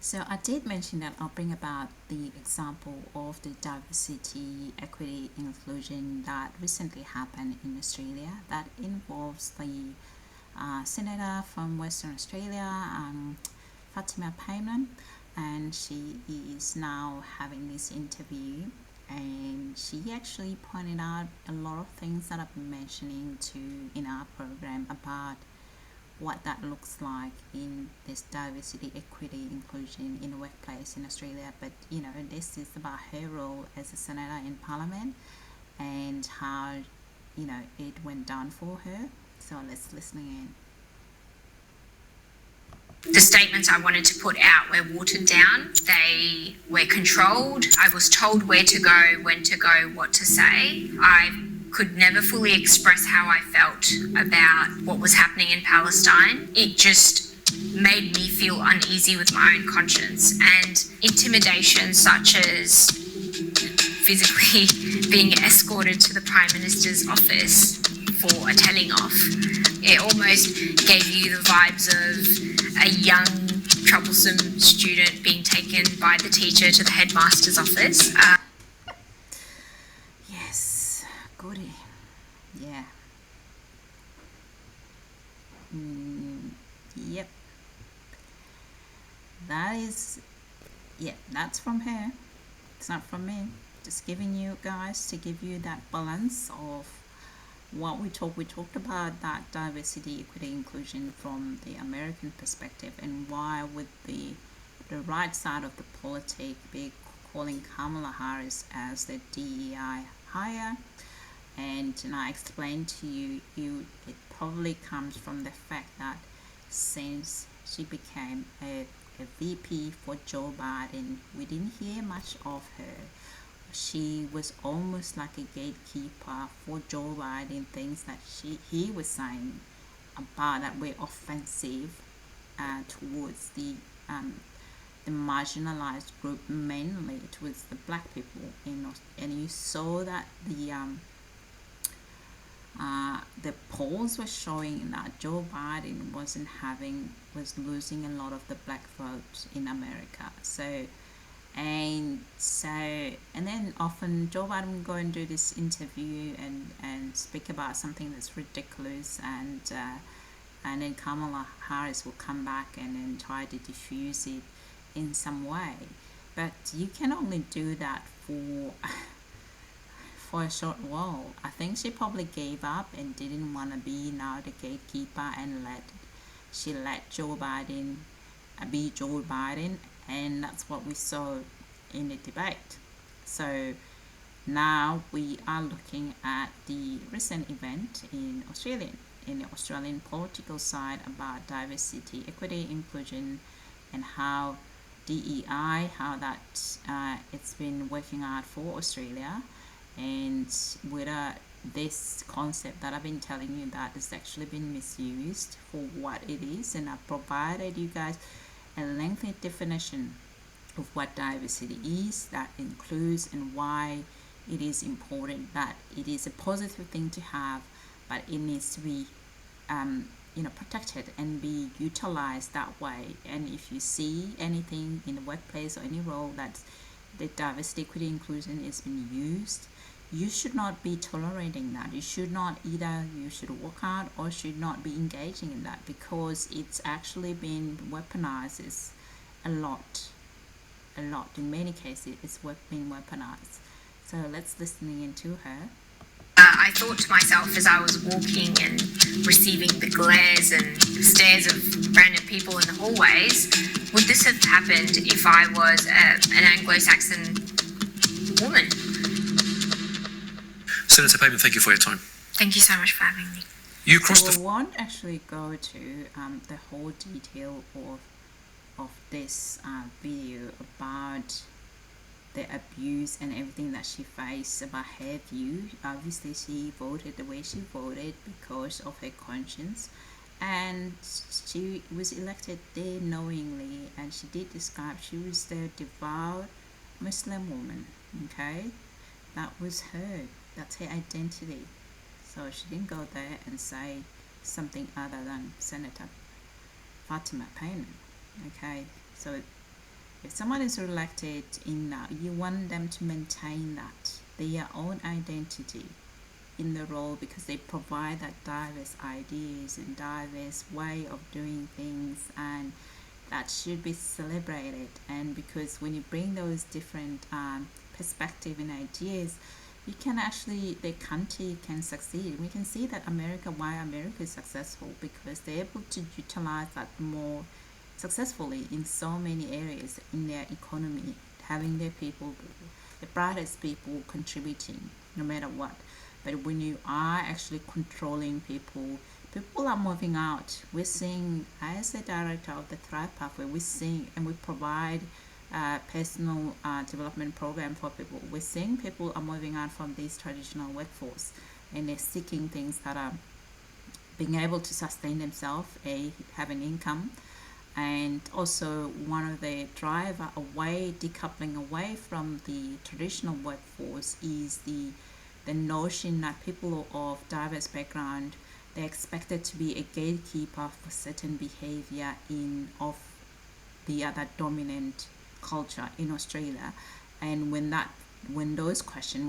So I did mention that I'll bring about the example of the diversity, equity, inclusion that recently happened in Australia that involves the senator from Western Australia, Fatima Payman, and she is now having this interview. And she actually pointed out a lot of things that I've been mentioning to in our program about what that looks like in this diversity, equity, inclusion in the workplace in Australia. But this is about her role as a senator in Parliament and how it went down for her. So let's listen in. The statements I wanted to put out were watered down. They were controlled. I was told where to go, when to go, what to say. I could never fully express how I felt about what was happening in Palestine. It just made me feel uneasy with my own conscience. And intimidation such as physically being escorted to the Prime Minister's office for a telling off, it almost gave you the vibes of a young, troublesome student being taken by the teacher to the headmaster's office. Yes, goody. Yeah. Yep. That's from her. It's not from me. Just giving you guys to give you that balance of what we talked about that diversity, equity, inclusion from the American perspective, and why would the right side of the politic be calling Kamala Harris as the DEI hire. And I explained to you it probably comes from the fact that since she became a VP for Joe Biden, we didn't hear much of her. She was almost like a gatekeeper for Joe Biden. Things that he was saying about that were offensive towards the marginalized group, mainly towards the black people. And you saw that the polls were showing that Joe Biden was losing a lot of the black vote in America. And then often Joe Biden would go and do this interview and speak about something that's ridiculous, and then Kamala Harris will come back and then try to diffuse it in some way. But you can only do that for a short while. I think she probably gave up and didn't want to be now the gatekeeper, and she let Joe Biden be Joe Biden, and that's what we saw in the debate. So now we are looking at the recent event in the Australian political side about diversity, equity, inclusion, and how DEI, how that it's been working out for Australia, and whether this concept that I've been telling you that has actually been misused for what it is. And I've provided you guys a lengthy definition of what diversity is, that includes, and why it is important, that it is a positive thing to have, but it needs to be protected and be utilized that way. And if you see anything in the workplace or any role that the diversity, equity, inclusion is being used, you should not be tolerating that. You should walk out or should not be engaging in that, because it's actually been weaponized a lot. In many cases it's been weaponized. So let's listen in to her. I thought to myself as I was walking and receiving the glares and stares of random people in the hallways, would this have happened if I was an Anglo-Saxon woman? Senator Payman, thank you for your time. Thank you so much for having me. You crossed we won't actually go to the whole detail of this video about the abuse and everything that she faced, about her view. Obviously she voted the way she voted because of her conscience, and she was elected there knowingly, and she did describe she was the devout Muslim woman. Okay, that was her, that's her identity. So she didn't go there and say something other than Senator Fatima Payman. Okay, so If someone is elected in that, you want them to maintain that their own identity in the role, because they provide that diverse ideas and diverse way of doing things, and that should be celebrated. And because when you bring those different perspective and ideas, you can actually, the country can succeed. We can see that why America is successful, because they're able to utilize that more successfully in so many areas in their economy, having their people, the brightest people contributing no matter what. But when you are actually controlling people, people are moving out. We're seeing, as the director of the Thrive Pathway, we're seeing, and we provide personal development program for people. We're seeing people are moving out from this traditional workforce, and they're seeking things that are being able to sustain themselves, have an income, and also one of the driver away, decoupling away from the traditional workforce is the notion that people of diverse background, they're expected to be a gatekeeper for certain behavior in of the other dominant culture in Australia. And when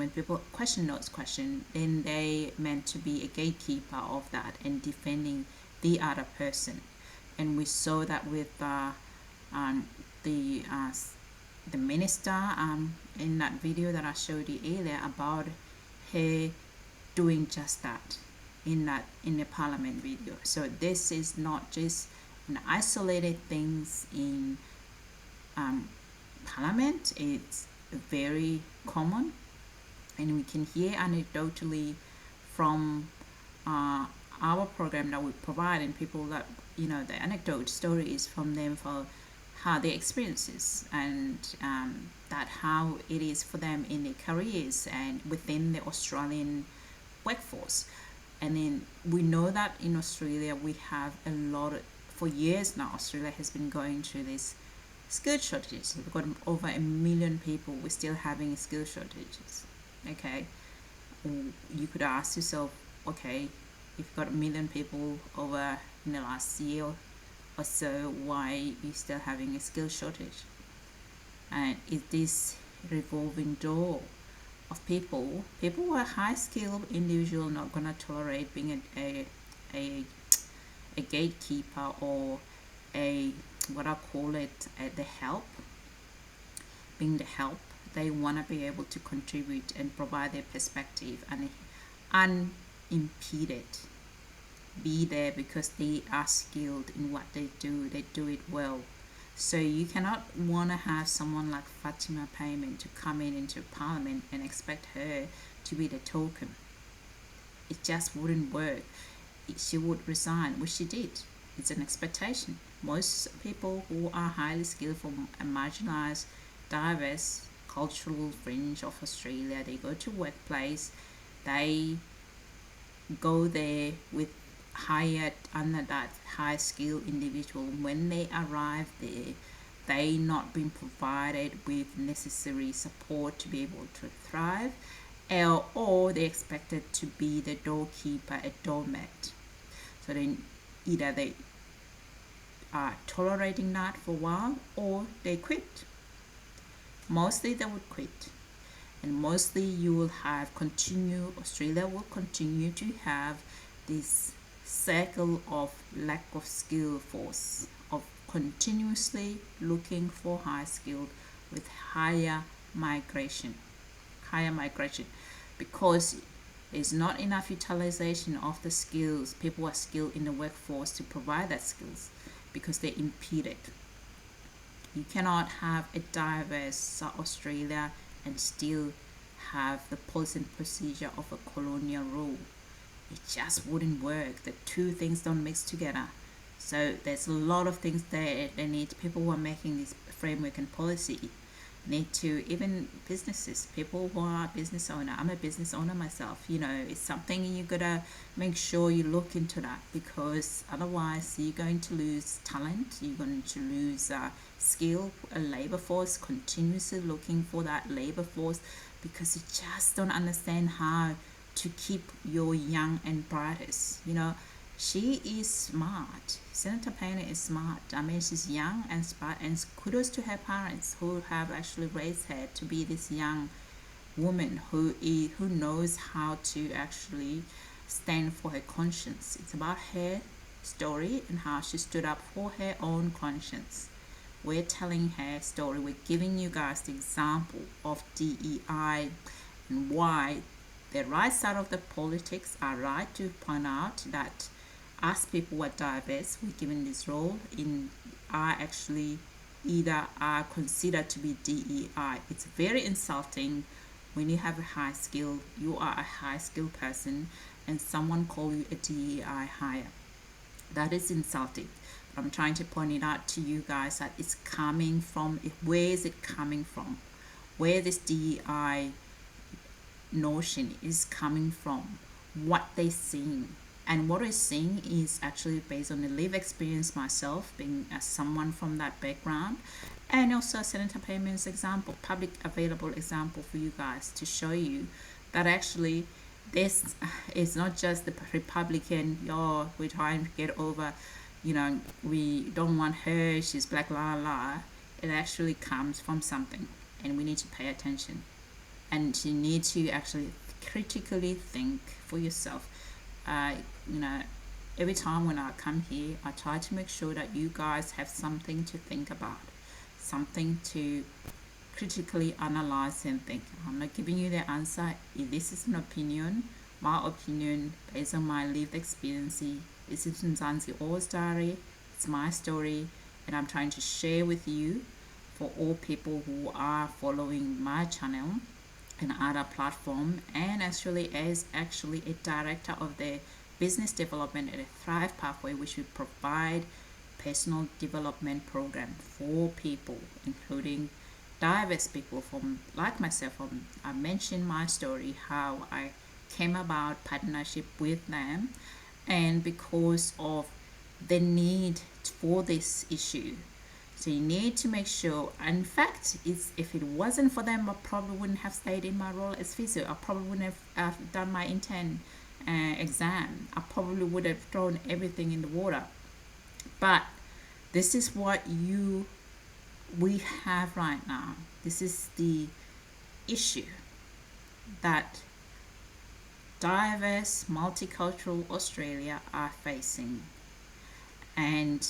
people question those questions, then they meant to be a gatekeeper of that and defending the other person. And we saw that with um, the uh, the minister in that video that I showed you earlier, about her doing just that in the parliament video. So this is not just an isolated things in parliament. It's very common, and we can hear anecdotally from our program that we provide, and people that, the anecdote stories from them for how their experiences, and that how it is for them in their careers and within the Australian workforce. And then we know that in Australia we have a lot for years now, Australia has been going through this skill shortages. We've got over 1 million people, we're still having skill shortages. Okay, you could ask yourself, okay, if you've got 1 million people over in the last year or so, why are you still having a skill shortage? And is this revolving door of people who are high skilled individual not gonna tolerate being a gatekeeper, or a, what I call it, the help, being the help. They want to be able to contribute and provide their perspective and unimpeded be there, because they are skilled in what they do it well. So you cannot want to have someone like Fatima Payman to come into parliament and expect her to be the token. It just wouldn't work. She would resign, which she did. It's an expectation. Most people who are highly skilled from a marginalised, diverse cultural fringe of Australia, they go to workplace, they go there with hired under that high skilled individual. When they arrive there, they not being provided with necessary support to be able to thrive, or they expected to be the doorkeeper, a doormat. So then either they are tolerating that for a while, or they quit. Mostly they would quit, and mostly you will have Australia will continue to have this cycle of lack of skill force, of continuously looking for high skilled with higher migration, because there's not enough utilization of the skills. People are skilled in the workforce to provide that skills, because they're impeded. You cannot have a diverse South Australia and still have the policy and procedure of a colonial rule. It just wouldn't work. The two things don't mix together. So there's a lot of things there. They need people who are making this framework and policy need to, even businesses, people who are business owner. I'm a business owner myself. It's something you gotta make sure you look into that, because otherwise you're going to lose talent. You're going to lose skill, a labor force, continuously looking for that labor force, because you just don't understand how to keep your young and brightest. She is smart. Senator Payman is smart. I mean, she's young and smart, and kudos to her parents who have actually raised her to be this young woman who knows how to actually stand for her conscience. It's about her story and how she stood up for her own conscience. We're telling her story. We're giving you guys the example of DEI and why the right side of the politics are right to point out that us people who are diverse, we're given this role in are actually either are considered to be DEI. It's very insulting when you have a high skill, you are a high skill person, and someone call you a DEI hire. That is insulting. I'm trying to point it out to you guys that it's coming from. Where is it coming from? Where this DEI notion is coming from? What they're seeing, and what we're seeing is actually based on the lived experience myself, being someone from that background, and also Senator Payman's example, public available example for you guys to show you that actually this is not just the Republican, oh, we're trying to get over, we don't want her, she's black, la la la. It actually comes from something, and we need to pay attention. And you need to actually critically think for yourself. Uh, you know, every time when I come here, I try to make sure that you guys have something to think about, something to critically analyze and think. I'm not giving you the answer. If this is an opinion, my opinion based on my lived experience. This is Mzansi All's diary. It's my story, and I'm trying to share with you for all people who are following my channel and other platform, and actually as actually a director of the business development at a Thrive Pathway, which we provide personal development program for people, including diverse people from like myself. I mentioned my story, how I came about partnership with them, and because of the need for this issue. So you need to make sure. In fact, if it wasn't for them, I probably wouldn't have stayed in my role as physio. I probably wouldn't have done my intern exam. I probably would have thrown everything in the water. But this is what we have right now. This is the issue that diverse, multicultural Australia are facing. And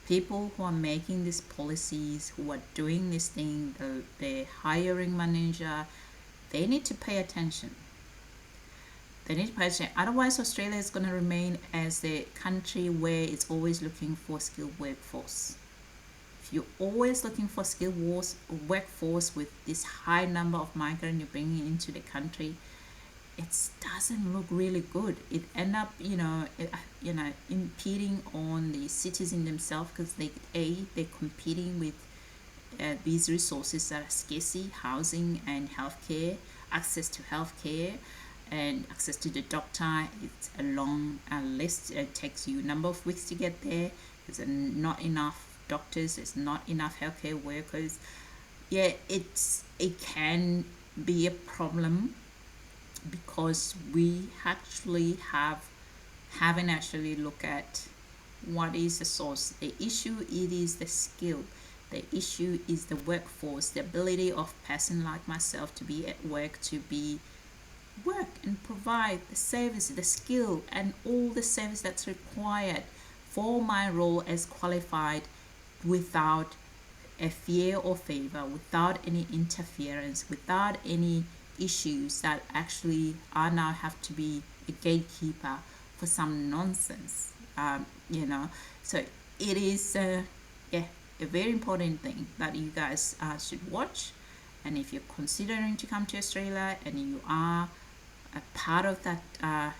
people who are making these policies, who are doing this thing, the hiring manager, they need to pay attention. They need to pay attention. Otherwise, Australia is going to remain as the country where it's always looking for skilled workforce. If you're always looking for skilled workforce with this high number of migrants you're bringing into the country, it doesn't look really good. It end up impeding on the citizens themselves, because they're competing with these resources that are scarcity, housing and healthcare, access to healthcare and access to the doctor. It's a long list. It takes you a number of weeks to get there. There's not enough doctors. There's not enough healthcare workers. Yeah, it can be a problem, because we actually haven't actually looked at what is the source. The issue, it is the skill. The issue is the workforce, the ability of a person like myself to be at work, to be work and provide the service, the skill and all the service that's required for my role as qualified, without a fear or favor, without any interference, without any issues that actually I now have to be a gatekeeper for some nonsense. So it is a very important thing that you guys should watch. And if you're considering to come to Australia and you are a part of that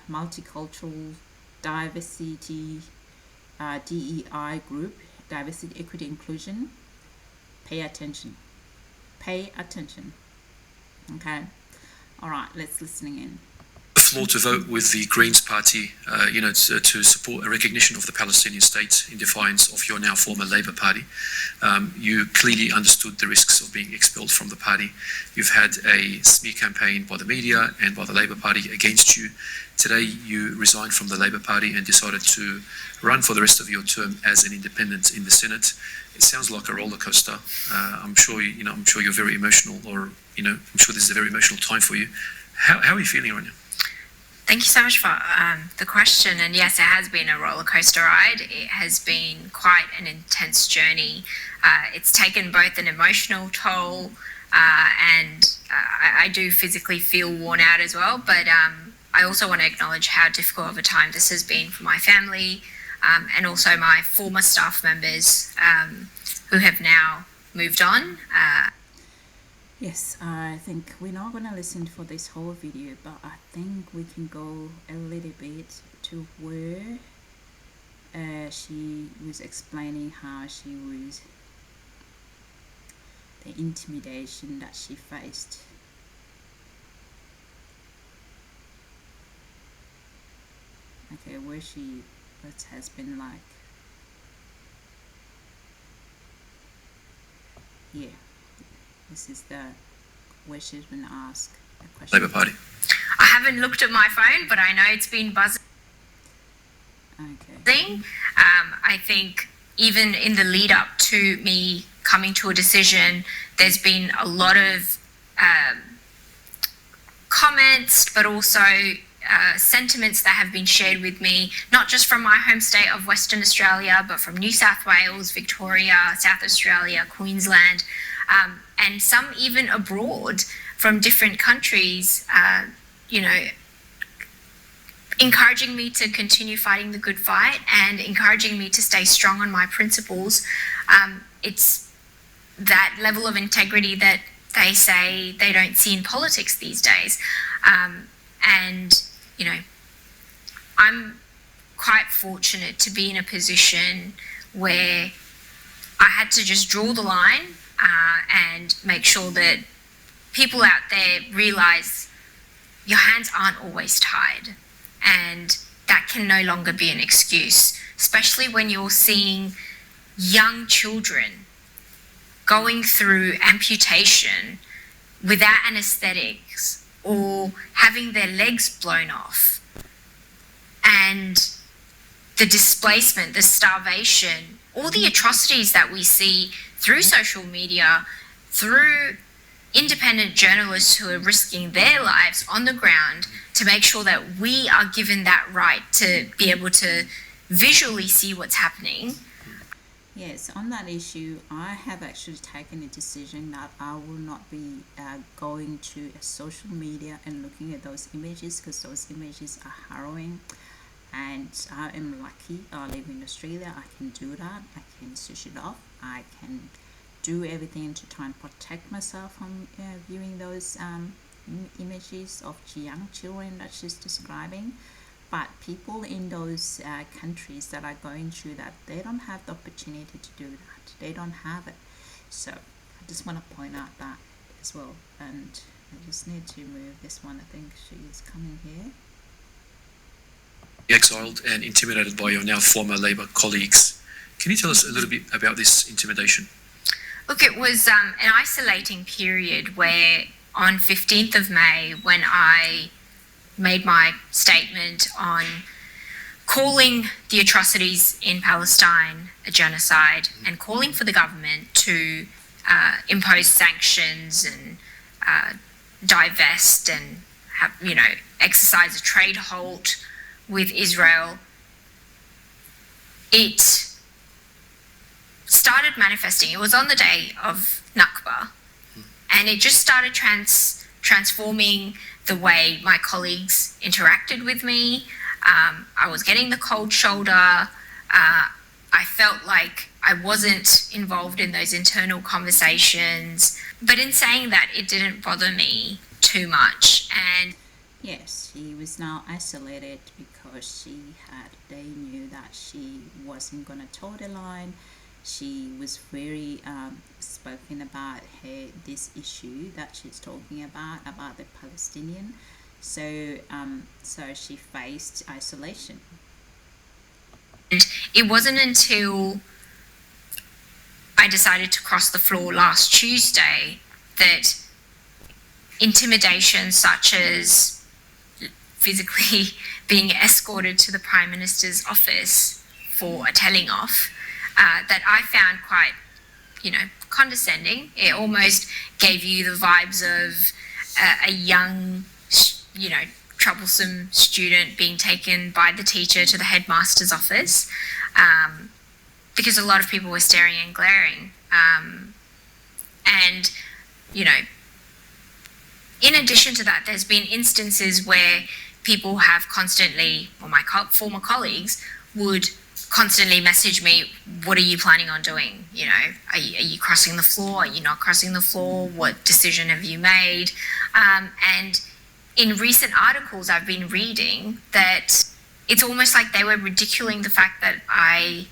multicultural diversity DEI group, diversity, equity, inclusion, pay attention. Okay. All right, let's listening in. floor to vote with the Greens Party, to support a recognition of the Palestinian state in defiance of your now former Labour Party. You clearly understood the risks of being expelled from the party. You've had a smear campaign by the media and by the Labour Party against you. Today, you resigned from the Labour Party and decided to run for the rest of your term as an independent in the Senate. It sounds like a roller coaster. I'm sure you're very emotional, or I'm sure this is a very emotional time for you. How are you feeling right now? Thank you so much for the question. And yes, it has been a roller coaster ride. It has been quite an intense journey. It's taken both an emotional toll and I do physically feel worn out as well. But I also want to acknowledge how difficult of a time this has been for my family and also my former staff members who have now moved on. Yes, I think we're not going to listen for this whole video, but I think we can go a little bit to where she was explaining how she was, the intimidation that she faced. Okay, where she, what has been like, yeah. This is the where she's been asked a question. Labour Party. I haven't looked at my phone, but I know it's been buzzing. Okay. I think even in the lead up to me coming to a decision, there's been a lot of comments, but also sentiments that have been shared with me, not just from my home state of Western Australia, but from New South Wales, Victoria, South Australia, Queensland. And some even abroad from different countries, encouraging me to continue fighting the good fight and encouraging me to stay strong on my principles. It's that level of integrity that they say they don't see in politics these days. I'm quite fortunate to be in a position where I had to just draw the line and make sure that people out there realize your hands aren't always tied, and that can no longer be an excuse, especially when you're seeing young children going through amputation without anesthetics or having their legs blown off, and the displacement, the starvation, all the atrocities that we see through social media, through independent journalists who are risking their lives on the ground to make sure that we are given that right to be able to visually see what's happening. Yes, on that issue, I have actually taken a decision that I will not be going to a social media and looking at those images, because those images are harrowing. And I am lucky, I live in Australia, I can do that, I can switch it off, I can do everything to try and protect myself from viewing those images of young children that she's describing. But people in those countries that are going through that, they don't have the opportunity to do that, they don't have it. So I just want to point out that as well, and I just need to move this one. I think she is coming here. Exiled and intimidated by your now former Labour colleagues. Can you tell us a little bit about this intimidation? Look, it was an isolating period where on 15th of May, when I made my statement on calling the atrocities in Palestine a genocide and calling for the government to impose sanctions and divest and have, exercise a trade halt with Israel, it started manifesting. It was on the day of Nakba, and it just started transforming the way my colleagues interacted with me. I was getting the cold shoulder. I felt like I wasn't involved in those internal conversations. But in saying that, it didn't bother me too much. And yes, she was now isolated because they knew that she wasn't going to toe the line. She was very spoken about this issue that she's talking about the Palestinian. So she faced isolation. And it wasn't until I decided to cross the floor last Tuesday that intimidation such as physically being escorted to the Prime Minister's office for a telling off, that I found quite, condescending. It almost gave you the vibes of a young, troublesome student being taken by the teacher to the headmaster's office, because a lot of people were staring and glaring. And, in addition to that, there's been instances where people have constantly, or my former colleagues would constantly message me, what are you planning on doing? Are you crossing the floor? Are you not crossing the floor? What decision have you made? And in recent articles I've been reading that it's almost like they were ridiculing the fact that I,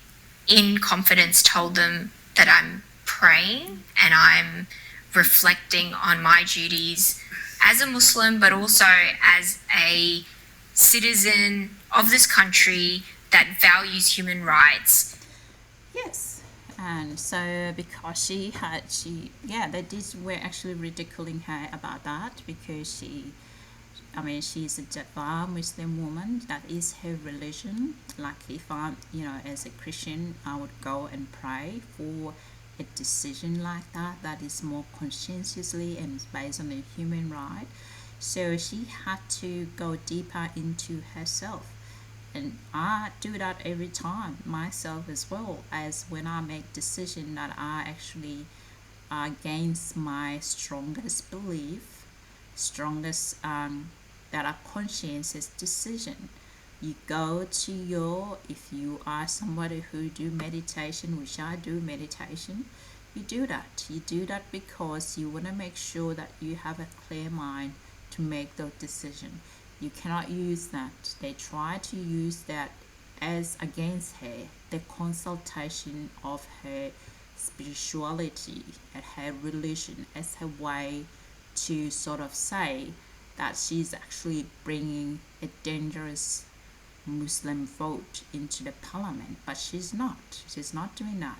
in confidence, told them that I'm praying and I'm reflecting on my duties as a Muslim, but also as a citizen of this country that values human rights. Yes. And so because they were actually ridiculing her about that, because she's a Java Muslim woman. That is her religion. Like if I'm, as a Christian, I would go and pray for a decision like that. That is more conscientiously and based on a human right. So she had to go deeper into herself. And I do that every time myself as well, as when I make decision that I actually against my strongest belief, that are conscientious decision. You go to if you are somebody who do meditation, which I do meditation, you do that. You do that because you want to make sure that you have a clear mind to make those decisions. You cannot use that. They try to use that as against her, the consultation of her spirituality and her religion as her way to sort of say that she's actually bringing a dangerous Muslim vote into the parliament, but she's not. She's not doing that.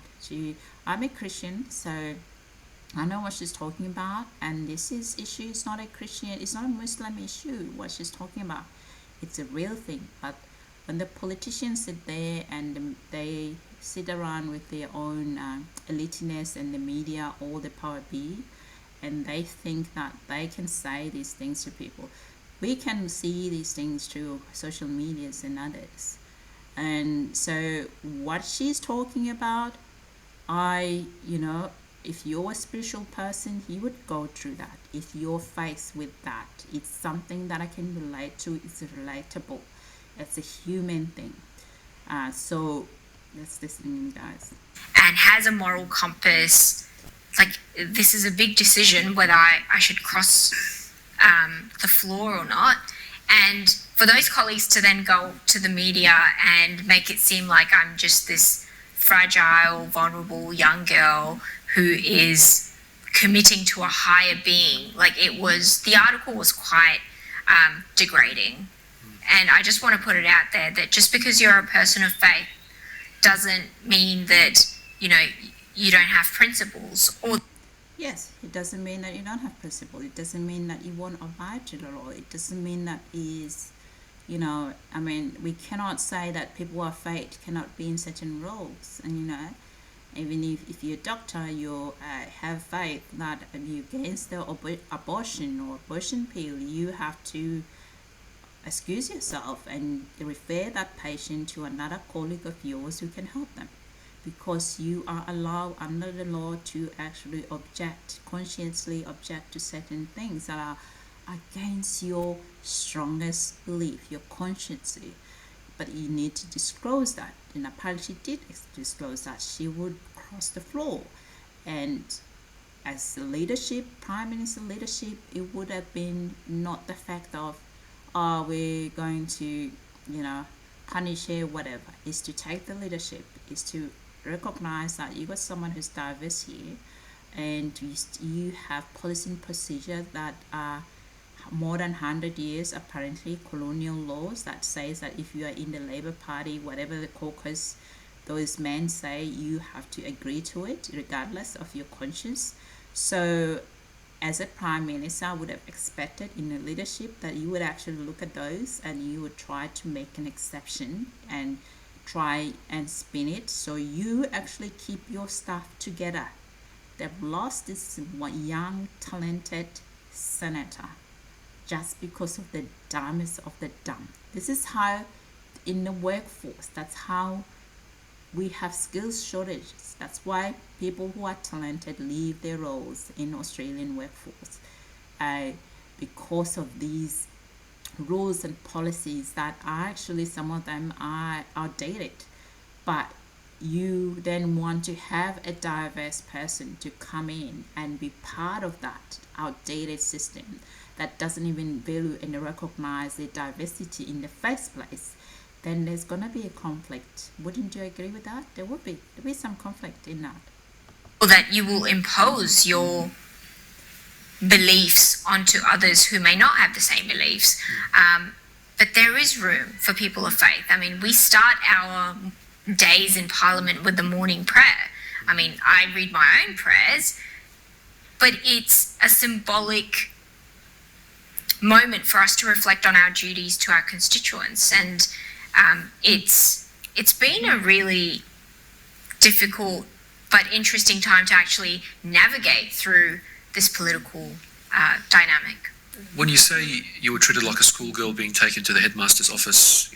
I'm a Christian, so I know what she's talking about, and this issue is not a Christian, it's not a Muslim issue. What she's talking about, it's a real thing. But when the politicians sit there and they sit around with their own eliteness and the media, all the power be, and they think that they can say these things to people. We can see these things through social medias and others. And so what she's talking about, if you're a spiritual person, you would go through that. If you're faced with that, it's something that I can relate to. It's relatable. It's a human thing. So let's listen, guys. And has a moral compass. Like, this is a big decision whether I should cross the floor or not. And for those colleagues to then go to the media and make it seem like I'm just this fragile, vulnerable young girl who is committing to a higher being. The article was quite degrading. And I just want to put it out there that just because you're a person of faith doesn't mean that, you don't have principles. Yes, it doesn't mean that you don't have principle. It doesn't mean that you won't abide to the law. It doesn't mean that we cannot say that people of faith cannot be in certain roles. And, even if you're a doctor, you have faith that you're against the abortion or abortion pill, you have to excuse yourself and refer that patient to another colleague of yours who can help them. Because you are allowed under the law to actually conscientiously object to certain things that are against your strongest belief, your conscience. But you need to disclose that. And apparently she did disclose that. She would cross the floor. And as leadership, Prime Minister leadership, it would have been not the fact of, we're going to, punish her, whatever. It's to take the leadership. It's to recognize that you got someone who's diverse here, and you have policy and procedure that are more than 100 years, apparently, colonial laws that says that if you are in the Labour Party, whatever the caucus those men say, you have to agree to it regardless of your conscience. So as a prime minister, I would have expected in the leadership that you would actually look at those and you would try to make an exception and try and spin it so you actually keep your stuff together. They've lost this one young, talented senator just because of the dumbest of the dumb. This is how in the workforce, that's how we have skills shortages. That's why people who are talented leave their roles in Australian workforce because of these rules and policies that are actually, some of them are outdated. But you then want to have a diverse person to come in and be part of that outdated system that doesn't even value and recognize the diversity in the first place, then there's going to be a conflict. Wouldn't you agree with that? There'll be some conflict in that. Or that you will impose your beliefs onto others who may not have the same beliefs. But there is room for people of faith. I mean, we start our days in Parliament with the morning prayer. I mean, I read my own prayers, but it's a symbolic moment for us to reflect on our duties to our constituents. And it's been a really difficult but interesting time to actually navigate through this political dynamic. When you say you were treated like a schoolgirl being taken to the headmaster's office,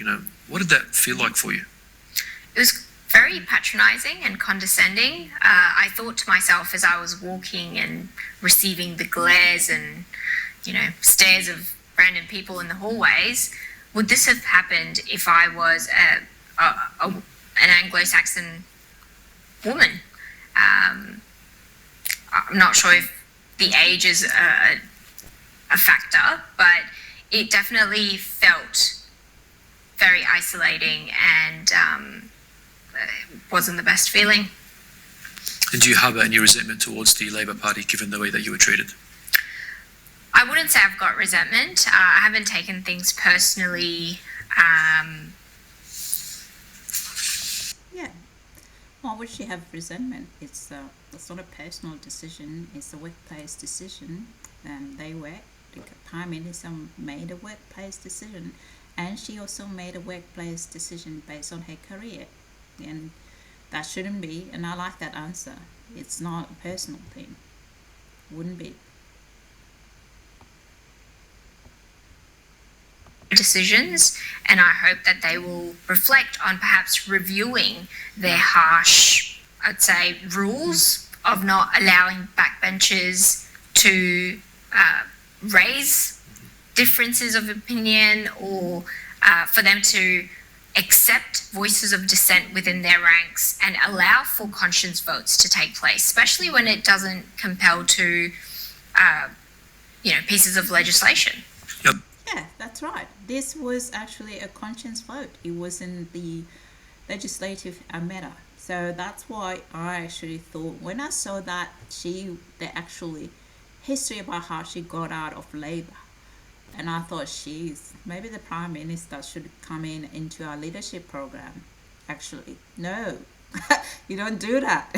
what did that feel like for you? It was very patronising and condescending. I thought to myself as I was walking and receiving the glares and, stares of random people in the hallways, would this have happened if I was an Anglo-Saxon woman? I'm not sure if the age is a factor, but it definitely felt very isolating and wasn't the best feeling. And do you harbour any resentment towards the Labor Party given the way that you were treated? I wouldn't say I've got resentment. I haven't taken things personally. Yeah. Why would she have resentment? It's not a personal decision. It's a workplace decision. The Prime Minister made a workplace decision, and she also made a workplace decision based on her career, and that shouldn't be. And I like that answer. It's not a personal thing. Wouldn't be. Decisions, and I hope that they will reflect on perhaps reviewing their harsh, I'd say, rules of not allowing backbenchers to raise differences of opinion or for them to accept voices of dissent within their ranks and allow full conscience votes to take place, especially when it doesn't compel to pieces of legislation. Yep. Yeah, that's right. This was actually a conscience vote. It wasn't the legislative matter. So that's why I actually thought, when I saw that the actually history about how she got out of Labour, and I thought, maybe the Prime Minister should come into our leadership program. Actually, no. You don't do that.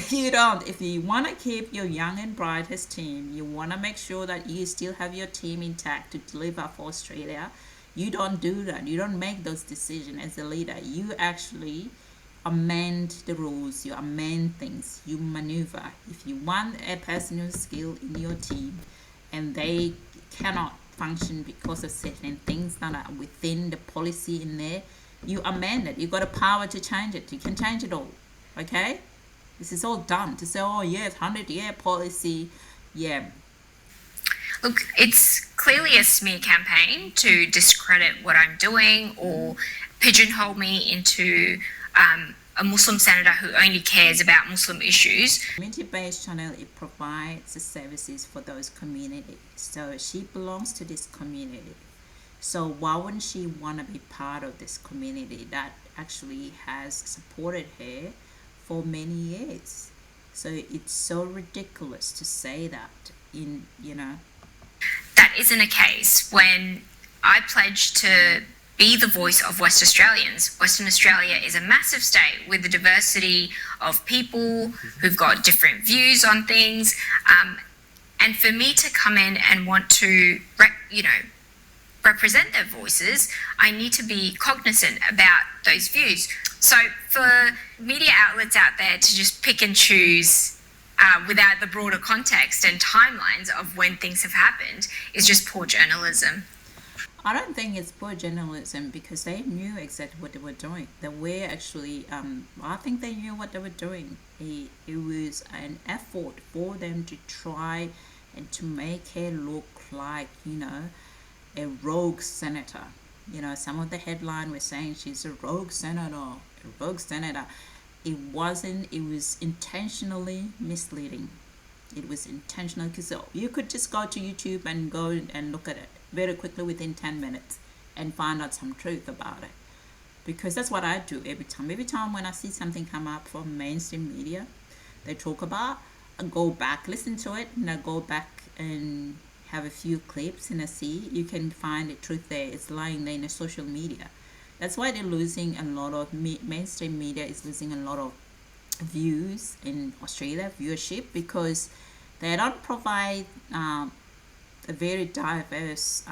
You don't. If you want to keep your young and brightest team, you want to make sure that you still have your team intact to deliver for Australia, you don't do that. You don't make those decisions as a leader. You actually amend the rules. You amend things. You maneuver. If you want a person who's skilled in your team and they cannot function because of certain things that are within the policy in there, you amend it. You got a power to change it. You can change it all. Okay? This is all dumb to say, oh yes, 100-year policy. Yeah. Look, it's clearly a smear campaign to discredit what I'm doing or pigeonhole me into a Muslim senator who only cares about Muslim issues. Community-based channel, it provides the services for those communities. So she belongs to this community. So why wouldn't she want to be part of this community that actually has supported her for many years? So it's so ridiculous to say that that isn't a case when I pledge to be the voice of West Australians. Western Australia is a massive state with a diversity of people who've got different views on things. And for me to come in and want to, represent their voices, I need to be cognizant about those views. So for media outlets out there to just pick and choose without the broader context and timelines of when things have happened is just poor journalism. I don't think it's poor journalism because they knew exactly what they were doing. They were actually, I think they knew what they were doing. It was an effort for them to try and to make her look like, a rogue senator. Some of the headline were saying she's a rogue senator, It wasn't, it was intentionally misleading. It was intentional because you could just go to YouTube and go and look at it very quickly within 10 minutes and find out some truth about it. Because that's what I do every time. Every time when I see something come up from mainstream media, they talk about, I go back, listen to it, and I go back and have a few clips and I see you can find the truth there. It's lying there in the social media. That's why they're losing a lot of mainstream media is losing a lot of views in Australia, viewership, because they don't provide a very diverse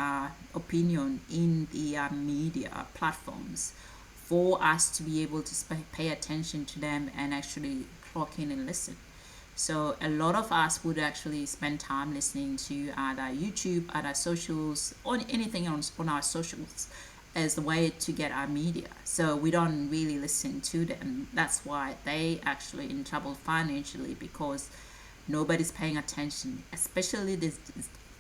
opinion in the media platforms for us to be able to pay attention to them and actually clock in and listen. So a lot of us would actually spend time listening to either YouTube, other socials, or anything on our socials as the way to get our media. So we don't really listen to them. That's why they actually in trouble financially because nobody's paying attention, especially this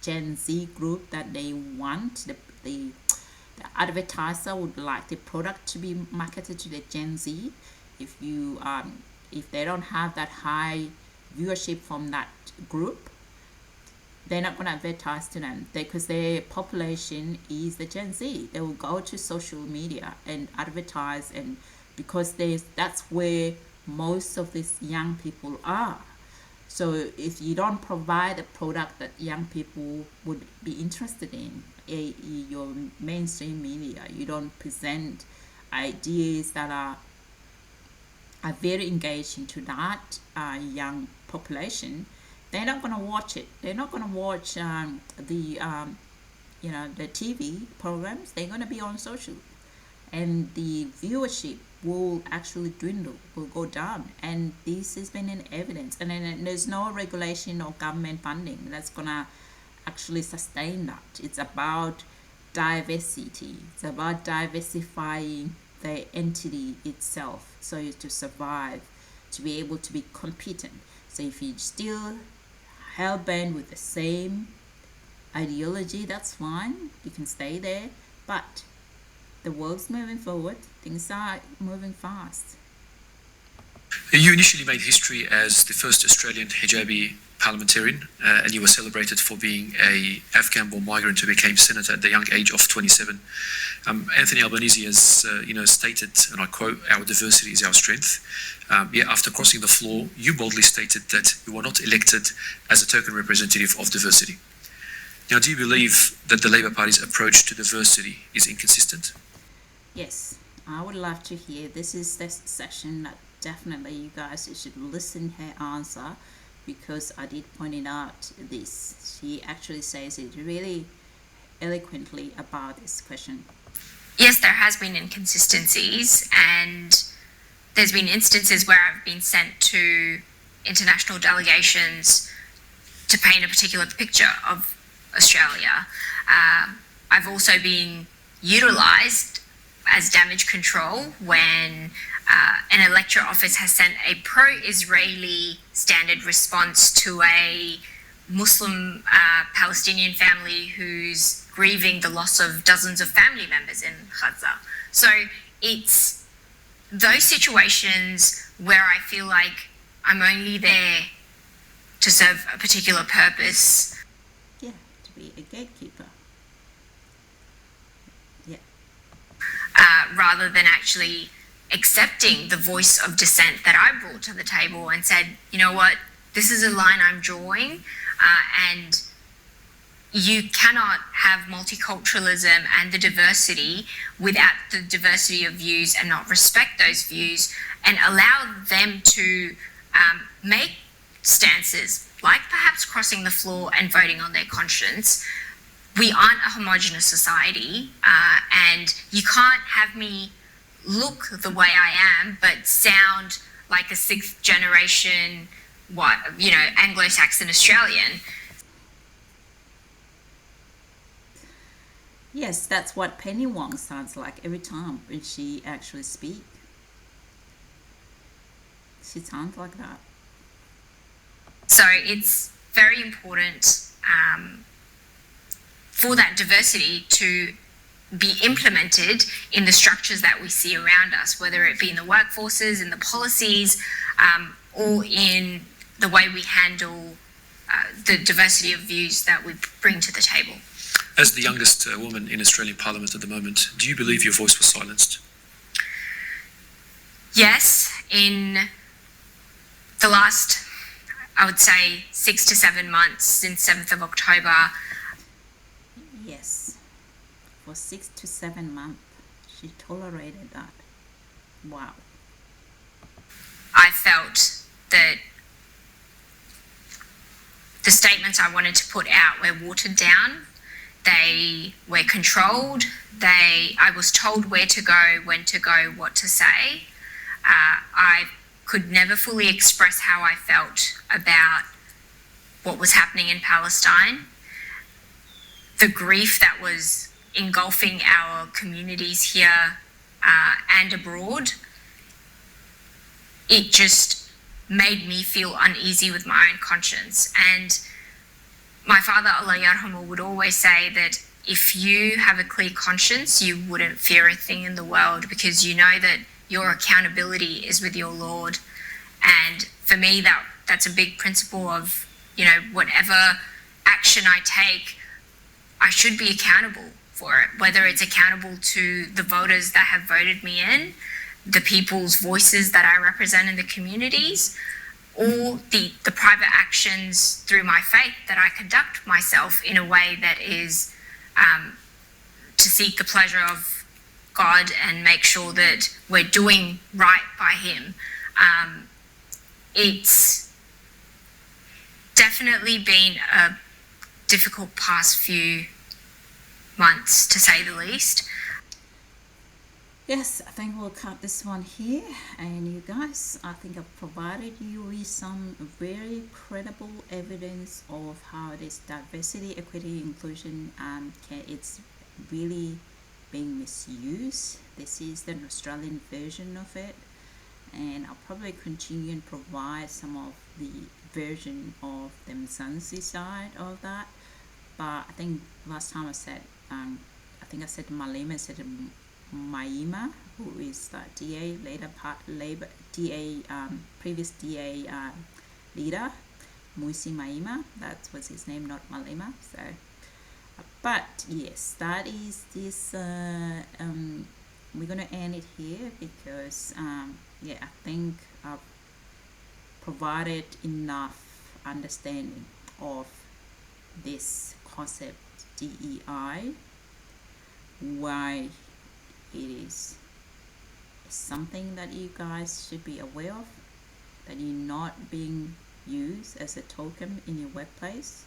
Gen Z group that they want. The advertiser would like the product to be marketed to the Gen Z. If they don't have that high viewership from that group, they're not going to advertise to them because their population is the Gen Z. They will go to social media and advertise, and because that's where most of these young people are. So if you don't provide a product that young people would be interested in, your mainstream media, you don't present ideas that are very engaging to that young population, they're not going to watch it. They're not going to watch the TV programs. They're going to be on social, and the viewership will actually dwindle, will go down. And this has been in evidence. And then there's no regulation or government funding that's going to actually sustain that. It's about diversity. It's about diversifying the entity itself so as to survive, to be able to be competent. So if you still hell-bent with the same ideology, that's fine. You can stay there. But the world's moving forward. Things are moving fast. You initially made history as the first Australian hijabi parliamentarian, and you were celebrated for being an Afghan-born migrant who became senator at the young age of 27. Anthony Albanese has, stated, and I quote, "Our diversity is our strength." Yet after crossing the floor, you boldly stated that you were not elected as a token representative of diversity. Now, do you believe that the Labor Party's approach to diversity is inconsistent? Yes, I would love to hear. This is the session that definitely you guys should listen her answer, because I did point it out this. She actually says it really eloquently about this question. Yes, there has been inconsistencies, and there's been instances where I've been sent to international delegations to paint a particular picture of Australia. I've also been utilised as damage control when an electorate office has sent a pro-Israeli standard response to a Muslim Palestinian family who's grieving the loss of dozens of family members in Gaza. So it's those situations where I feel like I'm only there to serve a particular purpose. Yeah, to be a gatekeeper. Yeah. Rather than actually accepting the voice of dissent that I brought to the table and said, you know what, this is a line I'm drawing, and you cannot have multiculturalism and the diversity without the diversity of views and not respect those views and allow them to make stances like perhaps crossing the floor and voting on their conscience. We aren't a homogenous society, and you can't have me look the way I am but sound like a sixth generation Anglo-Saxon Australian. Yes, that's what Penny Wong sounds like every time when she actually speaks. She sounds like that. So it's very important for that diversity to be implemented in the structures that we see around us, whether it be in the workforces, in the policies, or in the way we handle the diversity of views that we bring to the table. As the youngest woman in Australian Parliament at the moment, do you believe your voice was silenced? Yes, in the last, I would say, 6 to 7 months since 7th of October. Yes, for 6 to 7 months, she tolerated that. Wow. I felt that the statements I wanted to put out were watered down. They were controlled. I was told where to go, when to go, what to say. I could never fully express how I felt about what was happening in Palestine. The grief that was engulfing our communities here and abroad, it just made me feel uneasy with my own conscience. And my father, Allah yarhamu, would always say that if you have a clear conscience, you wouldn't fear a thing in the world, because you know that your accountability is with your Lord. And for me, that's a big principle of, whatever action I take, I should be accountable for it, whether it's accountable to the voters that have voted me in, the people's voices that I represent in the communities, or the private actions through my faith that I conduct myself in a way that is to seek the pleasure of God and make sure that we're doing right by Him. It's definitely been a difficult past few months, to say the least. Yes, I think we'll cut this one here. And you guys, I think I've provided you with some very credible evidence of how this diversity, equity, inclusion it's really being misused. This is the Australian version of it, and I'll probably continue and provide some of the version of the Mzansi side of that. But I think last time I said, I said Malema instead of Maima, who is the DA previous DA leader, Muisi Maima. That was his name, not Malema. So, but yes, that is this. We're gonna end it here because I think I've provided enough understanding of this concept DEI, why it is something that you guys should be aware of, that you're not being used as a token in your workplace.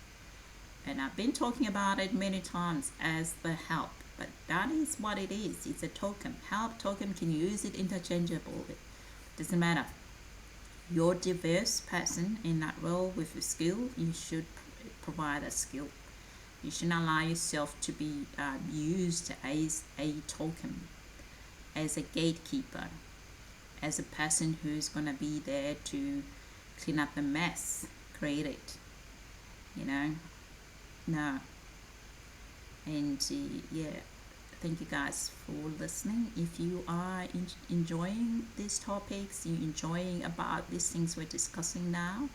And I've been talking about it many times as the help, but that is what it is. It's a token. Help token, can use it interchangeably. Doesn't matter. You're a diverse person in that role with a skill. You should provide a skill. You shouldn't allow yourself to be used as a token, as a gatekeeper, as a person who's going to be there to clean up the mess created. No. And thank you guys for listening. If you are enjoying these topics, you're enjoying about these things we're discussing now,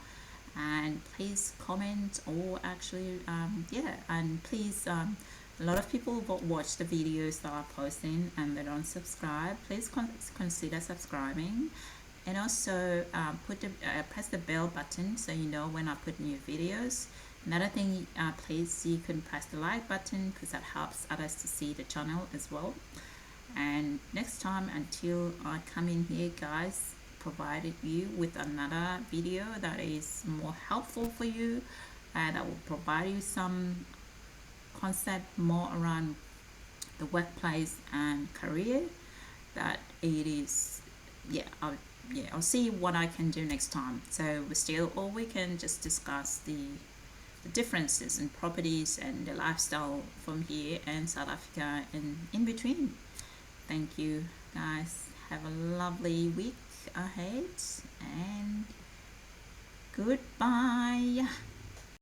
and please comment, or actually and please a lot of people watch the videos that I'm posting and they don't subscribe. Please consider subscribing, and also press the bell button so you know when I put new videos. Another thing, please, you can press the like button because that helps others to see the channel as well. And next time, until I come in here, guys, provided you with another video that is more helpful for you, and that will provide you some concept more around the workplace and career, that it is, I'll see what I can do next time. So we still, or we can just discuss the differences in properties and the lifestyle from here and South Africa and in between. Thank you, guys. Have a lovely week ahead and goodbye.